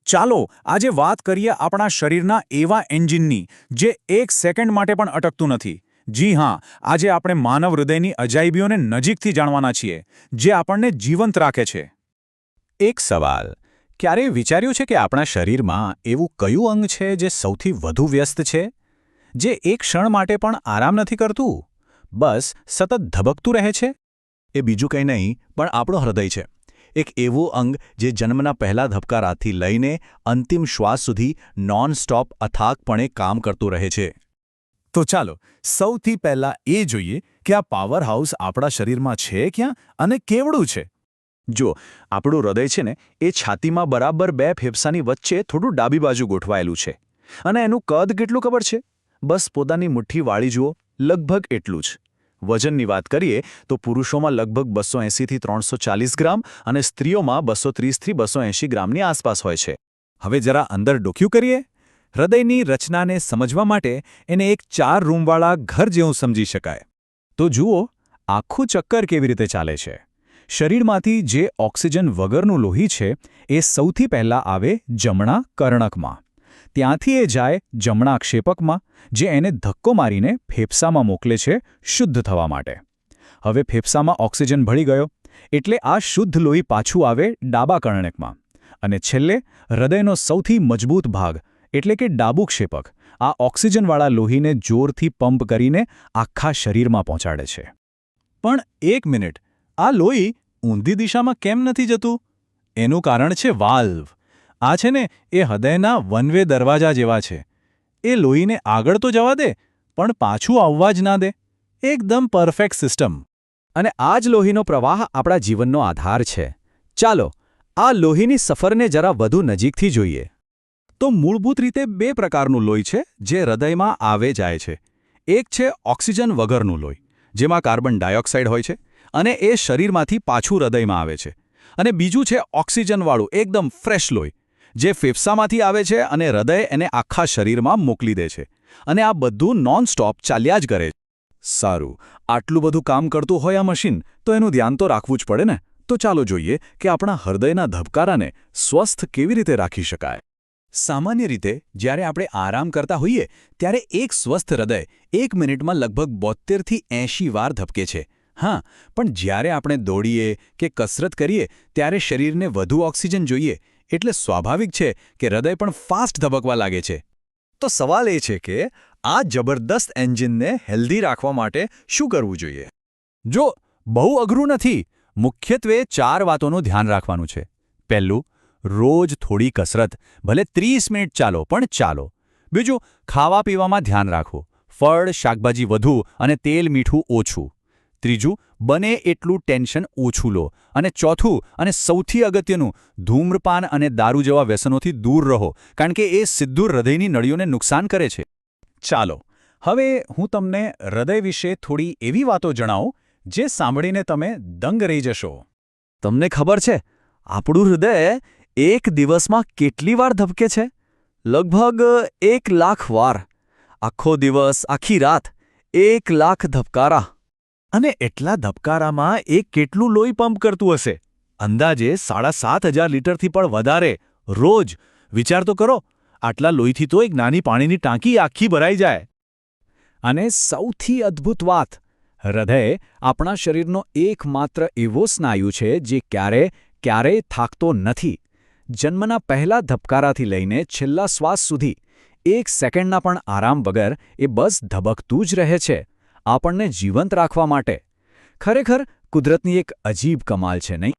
ચાલો આજે વાત કરીએ આપણા શરીરના એવા એન્જિનની જે એક સેકન્ડ માટે પણ અટકતું નથી. જી હા, આજે આપણે માનવ હૃદયની અજાયબીઓને નજીકથી જાણવાના છીએ, જે આપણને જીવંત રાખે છે. એક સવાલ. ક્યારેય વિચાર્યું છે કે આપણા શરીરમાં એવું કયું અંગ છે જે સૌથી વધુ વ્યસ્ત છે? જે એક ક્ષણ માટે પણ આરામ નથી કરતું? બસ સતત ધબકતું રહે છે? એ બીજું કંઈ નહીં પણ આપણું હૃદય છે. એક એવું અંગ જે જન્મના પહેલા ધબકારાથી લઈને અંતિમ શ્વાસ સુધી નોન-સ્ટોપ અથાગપણે કામ કરતું રહે છે. તો ચાલો સૌથી પહેલા એ જોઈએ કે આ પાવર હાઉસ આપણા શરીરમાં છે ક્યાં અને કેવડું છે. જો આપણું હૃદય છે ને એ છાતીમાં બરાબર બે ફેફસાની વચ્ચે થોડું ડાબી બાજુ ગોઠવાયેલું છે. અને એનું કદ કેટલું ખબર છે? બસ પોતાની મુઠ્ઠી વાળી જુઓ, લગભગ એટલું જ. વજનની વાત કરીએ તો પુરુષોમાં લગભગ 280થી 340 ગ્રામ અને સ્ત્રીઓમાં 230થી 280 ગ્રામની આસપાસ હોય છે. હવે જરા અંદર ડોક્યું કરીએ. હૃદયની રચનાને સમજવા માટે એને એક 4 રૂમવાળા ઘર જેવું સમજી શકાય. તો જુઓ, આખું ચક્કર કેવી રીતે ચાલે છે. શરીરમાંથી જે ઓક્સિજન વગરનું લોહી છે એ સૌથી પહેલાં આવે જમણા કર્ણકમાં. ત્યાંથી એ જાય જમણા ક્ષેપકમાં, જે એને ધક્કો મારીને ફેફસામાં મોકલે છે શુદ્ધ થવા માટે. હવે ફેફસામાં ઓક્સિજન ભળી ગયો એટલે આ શુદ્ધ લોહી પાછું આવે ડાબા કર્ણકમાં. અને છેલ્લે હૃદયનો સૌથી મજબૂત ભાગ એટલે કે ડાબું ક્ષેપક આ ઓક્સિજનવાળા લોહીને જોરથી પંપ કરીને આખા શરીરમાં પહોંચાડે છે. પણ એક મિનિટ, આ લોહી ઊંધી દિશામાં કેમ નથી જતું? એનું કારણ છે વાલ્વ. આ છે ને એ હૃદયના વન વે દરવાજા જેવા છે. એ લોહીને આગળ તો જવા દે, પણ પાછું આવવા જ ના દે. એકદમ પરફેક્ટ સિસ્ટમ. અને આ જ લોહીનો પ્રવાહ આપણા જીવનનો આધાર છે. ચાલો આ લોહીની સફરને જરા વધુ નજીકથી જોઈએ. તો મૂળભૂત રીતે 2 પ્રકારનું લોહી છે જે હૃદયમાં આવે જાય છે. એક છે ઓક્સિજન વગરનું લોહી, જેમાં કાર્બન ડાયોક્સાઇડ હોય છે, અને એ શરીરમાંથી પાછું હૃદયમાં આવે છે. અને બીજું છે ઓક્સિજનવાળું એકદમ ફ્રેશ લોહી, જે ફેફસામાંથી આવે છે અને હૃદય એને આખા શરીરમાં મોકલી દે છે. અને આ બધું નોન-સ્ટોપ ચાલ્યા જ કરે છે. સારું, આટલું બધું કામ કરતું હોય આ મશીન, તો એનું ધ્યાન તો રાખવું જ પડે ને. તો ચાલો જોઈએ કે આપણા હૃદયના ધબકારાને સ્વસ્થ કેવી રીતે રાખી શકાય. સામાન્ય રીતે જ્યારે આપણે આરામ કરતા હોઈએ ત્યારે એક સ્વસ્થ હૃદય 1 મિનિટમાં લગભગ 72થી 80 વાર ધબકે છે. હા, પણ જ્યારે આપણે દોડીએ કે કસરત કરીએ ત્યારે શરીરને વધુ ઓક્સિજન જોઈએ, એટલે સ્વાભાવિક છે કે હૃદય પણ ફાસ્ટ ધબકવા લાગે છે. તો સવાલ એ છે કે આ જબરદસ્ત એન્જિનને હેલ્ધી રાખવા માટે શું કરવું જોઈએ? જો બહુ અઘરું નથી. મુખ્યત્વે 4 વાતોનું ધ્યાન રાખવાનું છે. પહેલું, રોજ થોડી કસરત, ભલે 30 મિનિટ ચાલો પણ ચાલો. બીજું, ખાવા પીવામાં ધ્યાન રાખવું. ફળ, શાકભાજી વધુ અને તેલ મીઠું ઓછું. ત્રીજું, બને એટલું ટેન્શન ઓછું લો. અને ચોથું અને સૌથી અગત્યનું, ધૂમ્રપાન અને દારૂ જેવા વ્યસનોથી દૂર રહો, કારણ કે એ સીધું હૃદયની નળીઓને નુકસાન કરે છે. ચાલો, હવે હું તમને હૃદય વિશે થોડી એવી વાતો જણાવું જે સાંભળીને તમે દંગ રહી જશો. તમને ખબર છે આપણું હૃદય એક દિવસમાં કેટલી વાર ધબકે છે? લગભગ 1 લાખ વાર. આખો દિવસ, આખી રાત 1 લાખ ધબકારા. અને એટલા ધબકારામાં એ કેટલું લોહી પંપ કરતું હશે? અંદાજે 7,500 લીટરથી પણ વધારે રોજ. વિચાર તો કરો, આટલા લોહીથી તો એક નાની પાણીની ટાંકી આખી ભરાઈ જાય. અને સૌથી અદ્ભુત વાત, હૃદય આપણા શરીરનો એકમાત્ર એવો સ્નાયુ છે જે ક્યારેય થાકતો નથી. જન્મના પહેલા ધબકારાથી લઈને છેલ્લા શ્વાસ સુધી 1 સેકન્ડના પણ આરામ વગર એ બસ ધબકતું જ રહે છે, આપણને જીવંત રાખવા માટે. ખરેખર કુદરતની એક અજીબ કમાલ છે, નહીં?